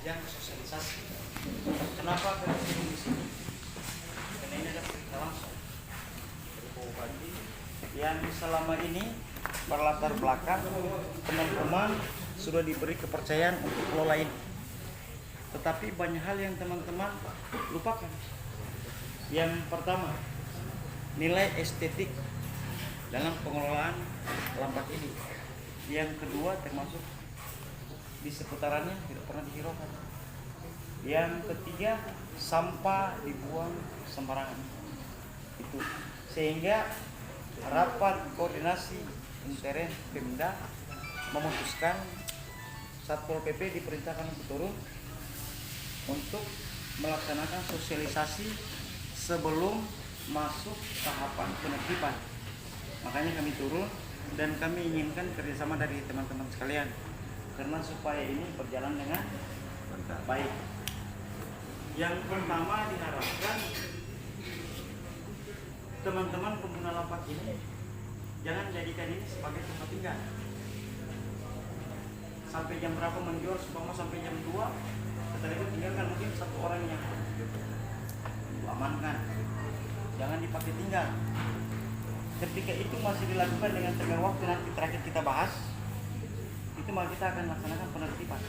ajang sosialisasi. Kenapa kami di sini? Karena ini ada perintah langsung dari Pak Bupati yang selama ini berlatar belakang teman-teman sudah diberi kepercayaan untuk kelola ini. Tetapi banyak hal yang teman-teman lupakan. Yang pertama, nilai estetik dalam pengelolaan Lampak ini. Yang kedua, termasuk di seputarannya tidak pernah dihiraukan. Yang ketiga, sampah dibuang sembarangan. Itu sehingga rapat koordinasi intern Pemda memutuskan Satpol PP diperintahkan untuk turun untuk melaksanakan sosialisasi sebelum masuk tahapan penertiban. Makanya kami turun dan kami inginkan kerjasama dari teman-teman sekalian karena supaya ini berjalan dengan baik. Yang pertama diharapkan teman-teman pengguna lapak ini jangan jadikan ini sebagai tempat tinggal. Sampai jam berapa menjual, supaya sampai jam 2 setelah itu tinggalkan mungkin satu orang yang amankan. Jangan dipakai tinggal. Ketika itu masih dilakukan dengan tengah waktu nanti terakhir kita bahas, itu maka kita akan laksanakan penertiban.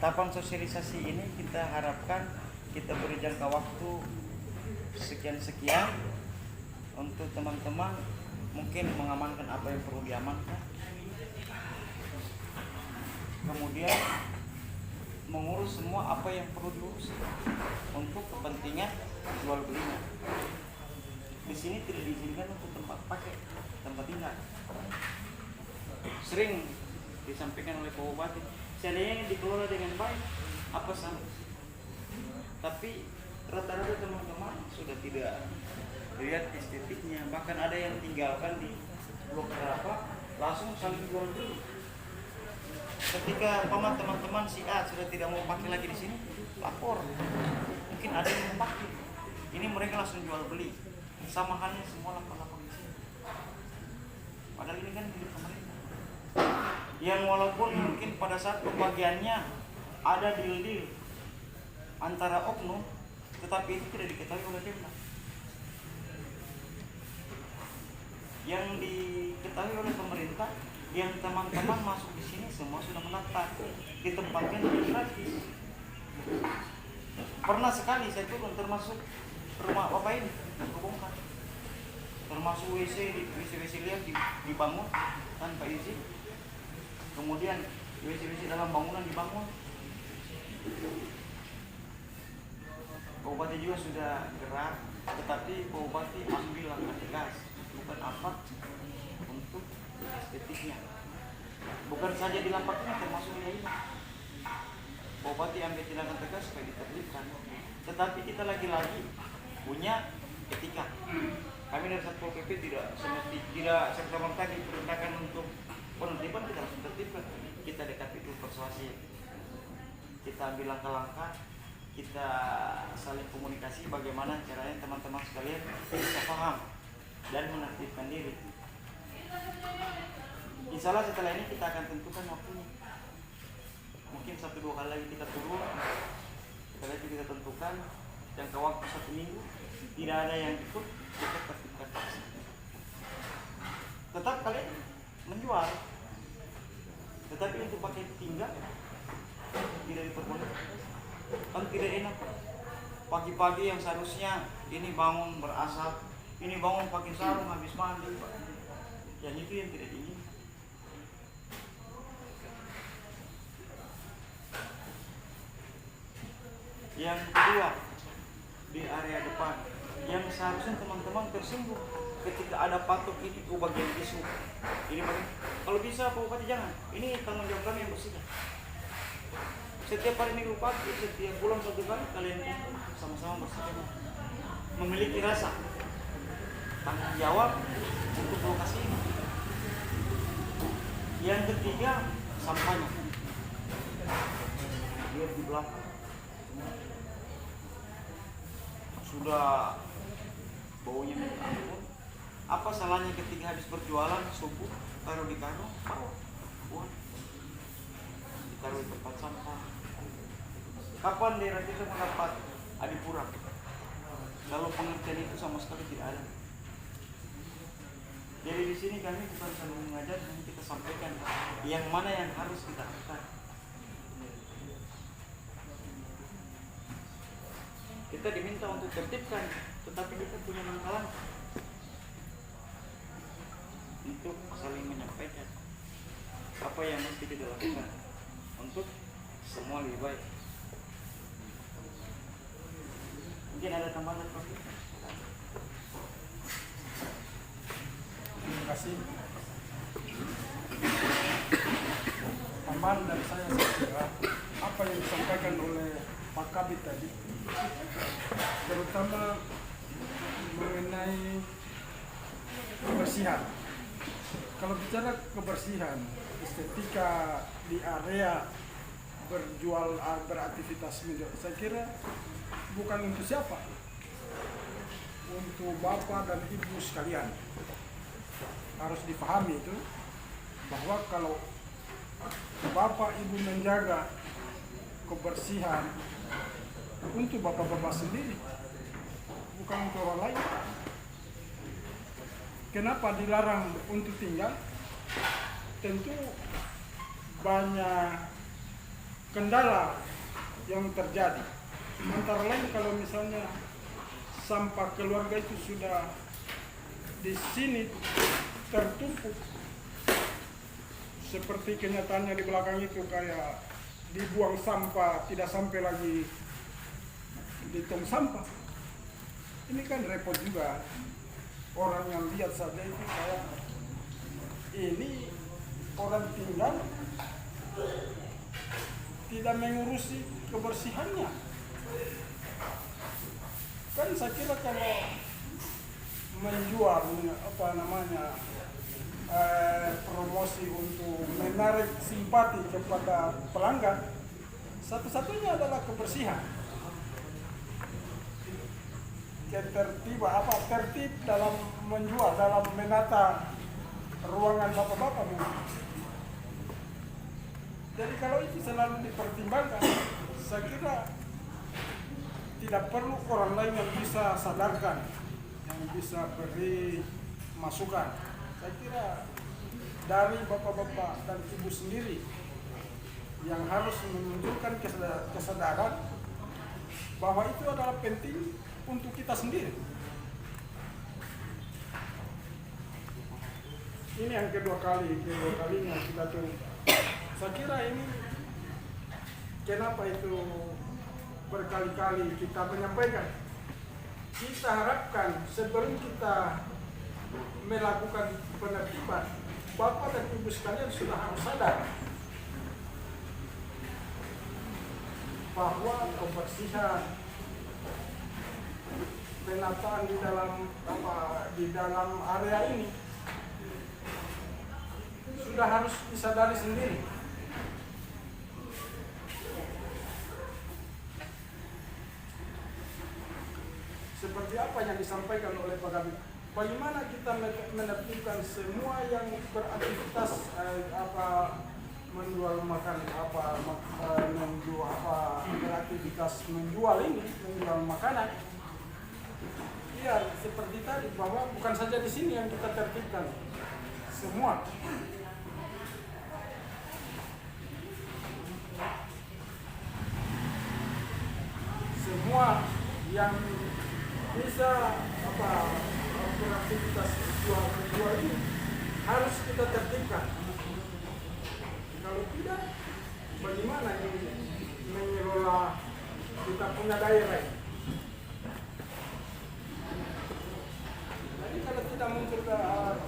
Tahapan sosialisasi ini kita harapkan kita beri jangka waktu sekian-sekian untuk teman-teman mungkin mengamankan apa yang perlu diamankan. Kemudian mengurus semua apa yang perlu diurus untuk kepentingan jual belinya. Di sini tidak diizinkan untuk tempat tinggal. Sering disampaikan oleh Pak Bupati, seandainya dikelola dengan baik, apa salah? Tapi rata-rata teman-teman sudah tidak lihat estetiknya, bahkan ada yang tinggalkan di blok berapa, langsung saling jual beli. Ketika teman-teman si A sudah tidak mau pakai lagi di sini, lapor. Mungkin ada yang mau pakai. Ini mereka langsung jual beli. Sama halnya semua lapak-lapak di sini. Padahal ini kan milik pemerintah. Yang walaupun mungkin pada saat pembagiannya ada deal-deal antara oknum, tetapi itu tidak diketahui oleh Pemda. Yang diketahui oleh pemerintah, yang teman-teman masuk di sini semua sudah menata, ditempatkan di gratis. Pernah sekali saya turun termasuk rumah Bapak ini dibongkar, termasuk WC lihat dibangun tanpa izin. Kemudian WC dalam bangunan dibangun. Pak Bupati juga sudah gerak, tetapi Pak Bupati ambil langkah tegas, bukan apa untuk estetiknya. Bukan saja di lampaknya, termasuk di lainnya. Pak Bupati ambil tindakan tegas supaya ditertibkan. Tetapi kita lagi-lagi punya etika. Kami dari Satpol PP tidak serta-merta diperintahkan untuk penertiban, kita langsung tertibkan. Kita dekati dulu persuasi. Kita ambil langkah-langkah, kita saling komunikasi bagaimana caranya teman-teman sekalian bisa paham dan menertibkan diri. Insya Allah setelah ini kita akan tentukan waktunya. Mungkin 1-2 kali lagi kita turun. Setelah itu kita tentukan jangka waktu 1 minggu. Tidak ada yang ikut, kita tertibkan. Tetap kalian menjual, tetapi untuk pakai tinggal tidak diperbolehkan. Kan tidak enak. Pagi-pagi yang seharusnya ini bangun berasap, ini bangun pakai sarung habis mandi. Yang itu yang tidak diinginkan. Yang kedua, di area depan yang seharusnya teman-teman tersinggung ketika ada patok ini ke bagian tisu. Ini bagian, kalau bisa Pak Bupati jangan. Ini tanggung jawab kami yang bersihkan. Setiap hari Minggu pagi, setiap bulan 1 kali kalian sama-sama bersihkan. Memiliki rasa tanggung jawab untuk lokasi ini. Yang ketiga, sampahnya. Lihat di belakang. Sudah baunya minta ampun. Apa salahnya ketika habis berjualan subuh taruh di karung, buang. taruh di tempat sampah. Kapan daerah kita mendapat adipura? Kalau pengertian itu sama sekali tidak ada. Jadi di sini kami bukan selalu mengajar, hanya kita sampaikan yang mana yang harus kita lakukan. Kita diminta untuk tertibkan, tetapi kita punya langkah untuk saling menyampaikan apa yang mesti kita lakukan untuk semua lebih baik. Mungkin ada tambahan Prof. Terima kasih. Tambahan dari saya kira apa yang disampaikan oleh Pak Kabit tadi, terutama mengenai kebersihan. Kalau bicara kebersihan, estetika di area beraktivitas menjual, saya kira bukan untuk siapa, untuk bapak dan ibu sekalian. Harus dipahami itu bahwa kalau bapak ibu menjaga kebersihan untuk bapak-bapak sendiri, bukan untuk orang lain. Kenapa dilarang untuk tinggal? Tentu banyak kendala yang terjadi. Antara lain kalau misalnya sampah keluarga itu sudah di sini tertumpuk, seperti kenyataannya di belakang itu, kayak dibuang sampah tidak sampai lagi di tong sampah. Ini kan repot juga. Orang yang lihat saja itu kayak ini orang tinggal tidak mengurusi kebersihannya. Kan saya kira kalau menjual promosi untuk menarik simpati kepada pelanggan, satu-satunya adalah kebersihan. Tertib dalam menjual, dalam menata ruangan bapak-bapak. Jadi kalau itu selalu dipertimbangkan, saya kira tidak perlu orang lain yang bisa sadarkan, yang bisa beri masukan. Saya kira dari bapak-bapak dan ibu sendiri yang harus menunjukkan kesadaran bahwa itu adalah penting untuk kita sendiri. Ini yang kedua kalinya kita turun. Saya kira ini kenapa itu berkali-kali kita menyampaikan. Kita harapkan sebelum kita melakukan penertiban, bapak dan ibu sekalian sudah harus sadar bahwa kebersihan, penataan di dalam area ini sudah harus disadari sendiri. Seperti apa yang disampaikan oleh Pak Kabit, bagaimana kita menertibkan semua yang beraktivitas menjual makan beraktivitas menjual makanan. Ya, seperti tadi bahwa bukan saja di sini yang kita tertibkan, semua. Semua yang bisa beraktivitas jual ini harus kita tertibkan. Kalau tidak, bagaimana ini mengelola kita punya daerah ini? Jadi kalau tidak muncul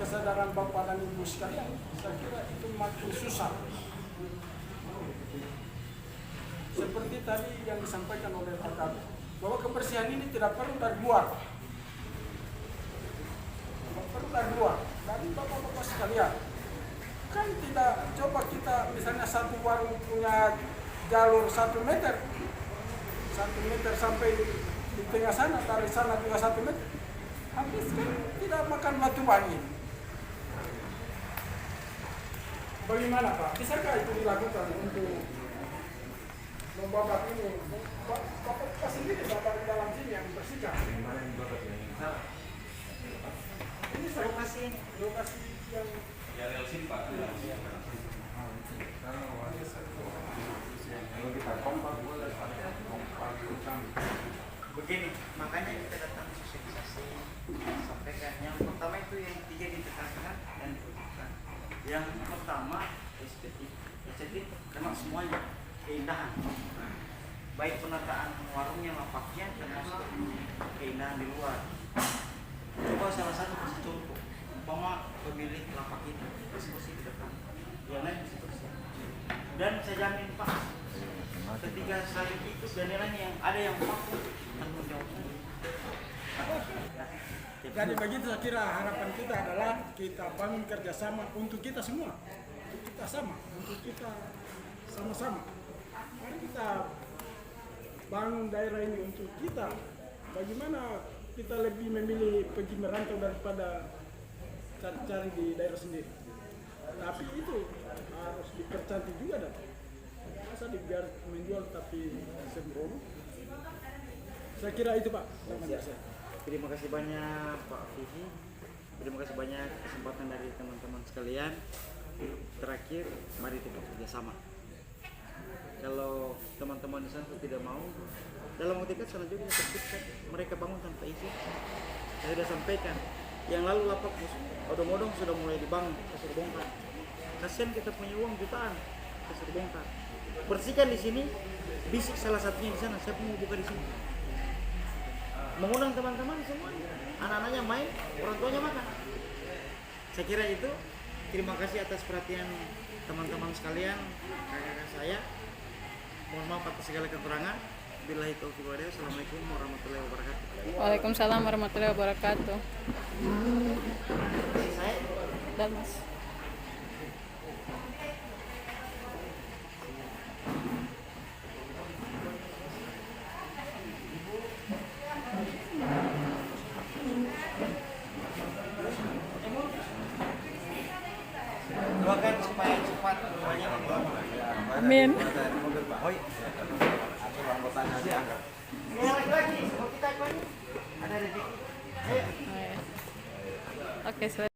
kesadaran bapak dan ibu sekalian, saya kira itu makin susah. Seperti tadi yang disampaikan oleh Pak Kabit, bahwa kebersihan ini tidak perlu dari luar. Tidak perlu dari luar, dari bapak-bapak sekalian. Kan tidak, coba kita misalnya satu warung punya jalur 1 meter. 1 meter sampai di tengah sana, dari sana juga 1 meter. Habis kan tidak makan batu bangi. Bagaimana Pak? Bisakah itu dilakukan untuk membakar ini, bapak sendiri bakar di dalam sini yang bersihkan. Ini lokasi yang begini, makanya kita datang sosialisasi, sampaikan yang pertama itu yang 3 ditekankan dan diwujudkan. Yang pertama estetik memang semuanya keindahan, baik penataan warungnya, lapaknya, termasuk keindahan di luar. Coba salah satu kasih contoh, umpama pemilik lapak ini bersih di depan, yang lain bersih. Dan saya jamin Pak, ketika saya ikut dan nilainya yang ada yang mampu tanggung jawabnya. jadi begitu saya kira harapan kita adalah kita bangun kerjasama untuk kita semua, untuk kita sama-sama. Mari kita bangun daerah ini untuk kita. Bagaimana kita lebih memilih pergi merantau daripada cari-cari di daerah sendiri. Tapi itu harus dipercantik juga dah. Masa dibiar menjual tapi sembrono. Saya kira itu Pak. Terima kasih banyak Pak Vivi. Terima kasih banyak kesempatan dari teman-teman sekalian. Terakhir, mari kita kerjasama. Kalau teman-teman di sana tidak mau, dalam waktu dekat sana juga tertibkan. Mereka bangun tanpa izin. Saya sudah sampaikan. Yang lalu lapak odong-odong sudah mulai dibangun, kasih bongkar. Kasihan kita punya uang jutaan, kasih bongkar. Bersihkan di sini, bisik salah satunya di sana. Saya mau buka di sini. Mengundang teman-teman semuanya, anak-anaknya main, orang tuanya makan. Saya kira itu. Terima kasih atas perhatian teman-teman sekalian, kakak-kakak saya. Mohon maaf atas segala kekurangan. Billahi taufiq wal hidayah. Assalamualaikum warahmatullahi wabarakatuh. Waalaikumsalam warahmatullahi wabarakatuh. Saya Dan Mas. doakan supaya cepat banyak. Amin. Lagi, kalau kita ada rezeki. Ayo. Oke, selesai.